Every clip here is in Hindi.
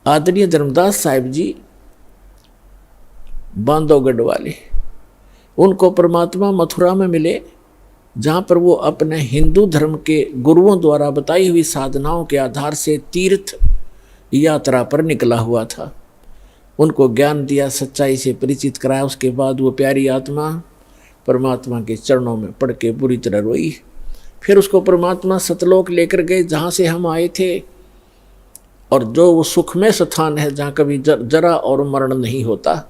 आदरणीय धर्मदास साहिब जी बांधवगढ़ वाले, उनको परमात्मा मथुरा में मिले, जहाँ पर वो अपने हिंदू धर्म के गुरुओं द्वारा बताई हुई साधनाओं के आधार से तीर्थ यात्रा पर निकला हुआ था। उनको ज्ञान दिया, सच्चाई से परिचित कराया। उसके बाद वो प्यारी आत्मा परमात्मा के चरणों में पड़ के बुरी तरह रोई। फिर उसको परमात्मा सतलोक लेकर गए, जहाँ से हम आए थे, और जो वो सुखमय स्थान है जहाँ कभी जरा और मरण नहीं होता,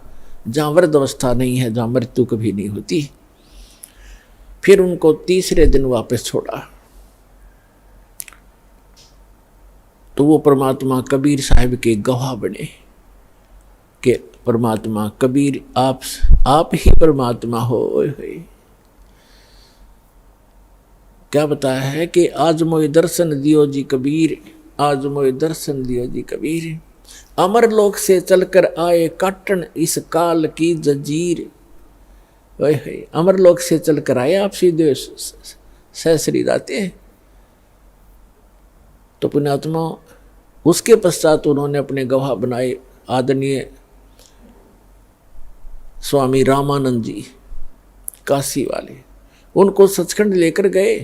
जहाँ वृद्ध अवस्था नहीं है, जहाँ मृत्यु कभी नहीं होती। फिर उनको तीसरे दिन वापस छोड़ा तो वो परमात्मा कबीर साहिब के गवाह बने कि परमात्मा कबीर आप ही परमात्मा हो। क्या बताया है कि आज मोए दर्शन दियो जी कबीर, आज मोए दर्शन दियो जी कबीर, अमर लोक से चलकर आए काटन इस काल की जंजीर। अमर लोक से चलकर आए आप सीधे सहसरी जाते। तो पुण्यात्मा उसके पश्चात उन्होंने अपने गवाह बनाए आदरणीय स्वामी रामानंद जी काशी वाले। उनको सचखंड लेकर गए।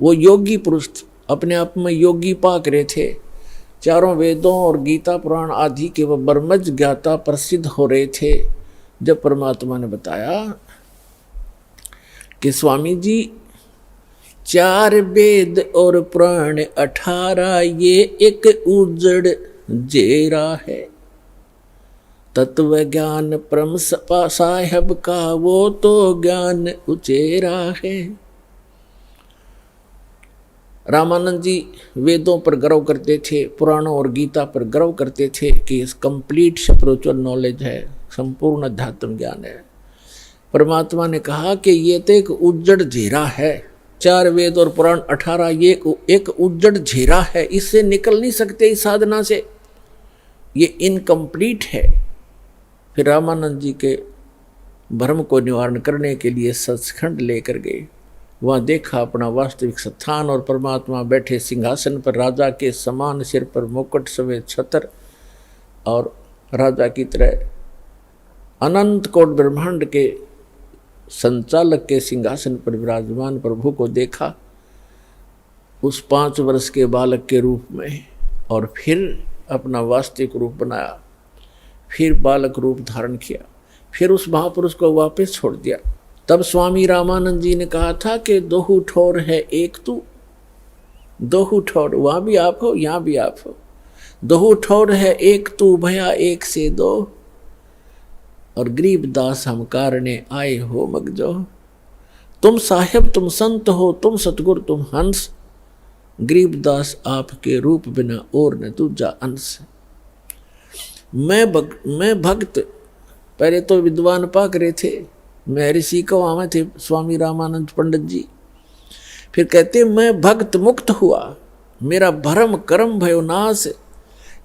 वो योगी पुरुष अपने आप में योगी पाक रहे थे, चारों वेदों और गीता पुराण आदि के वह ब्रह्मज्ञ ज्ञाता प्रसिद्ध हो रहे थे। जब परमात्मा ने बताया कि स्वामी जी 4 वेद और पुराण 18 ये एक उजड़ जेरा है, तत्व ज्ञान परम साहेब का वो तो ज्ञान उचेरा है। रामानंद जी वेदों पर गर्व करते थे, पुराणों और गीता पर गर्व करते थे कि इस कंप्लीट स्पिरिचुअल नॉलेज है, संपूर्ण अध्यात्म ज्ञान है। परमात्मा ने कहा कि ये तो एक उज्जड़ घेरा है, 4 वेद और पुराण 18 ये एक उज्जड़ घेरा है, इससे निकल नहीं सकते इस साधना से, ये इनकम्प्लीट है। फिर रामानंद जी के भ्रम को निवारण करने के लिए सचखंड लेकर गए। वहाँ देखा अपना वास्तविक स्थान और परमात्मा बैठे सिंहासन पर, राजा के समान, सिर पर मुकुट, सफेद छत्र, और राजा की तरह अनंत कोट ब्रह्मांड के संचालक के सिंहासन पर विराजमान प्रभु को देखा उस 5 वर्ष के बालक के रूप में, और फिर अपना वास्तविक रूप बनाया, फिर बालक रूप धारण किया, फिर उस महापुरुष को वापस छोड़ दिया। तब स्वामी रामानंद जी ने कहा था कि 2 ठोर है एक तू, 2 ठोर, वहाँ भी आप हो यहाँ भी आप हो, 2 ठोर है एक तू भया एक से 2, और गरीबदास हम कारणे आए हो मगजो। तुम साहेब तुम संत हो, तुम सतगुरु तुम हंस, गरीबदास आपके रूप बिना और न दूजा अंश। मैं भक्त, पहले तो विद्वान पाक रहे थे, मैं ऋषि को आवे थे स्वामी रामानंद पंडित जी। फिर कहते मैं भक्त मुक्त हुआ, मेरा भरम कर्म भयो नाश,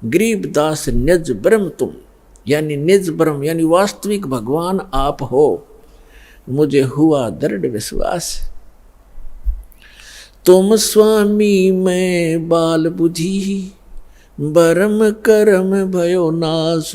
गरीबदास निज ब्रह्म तुम, यानी निज ब्रह्म यानी वास्तविक भगवान आप हो, मुझे हुआ दृढ़ विश्वास। तुम स्वामी मैं बाल बुद्धि, भरम कर्म भयो नाश,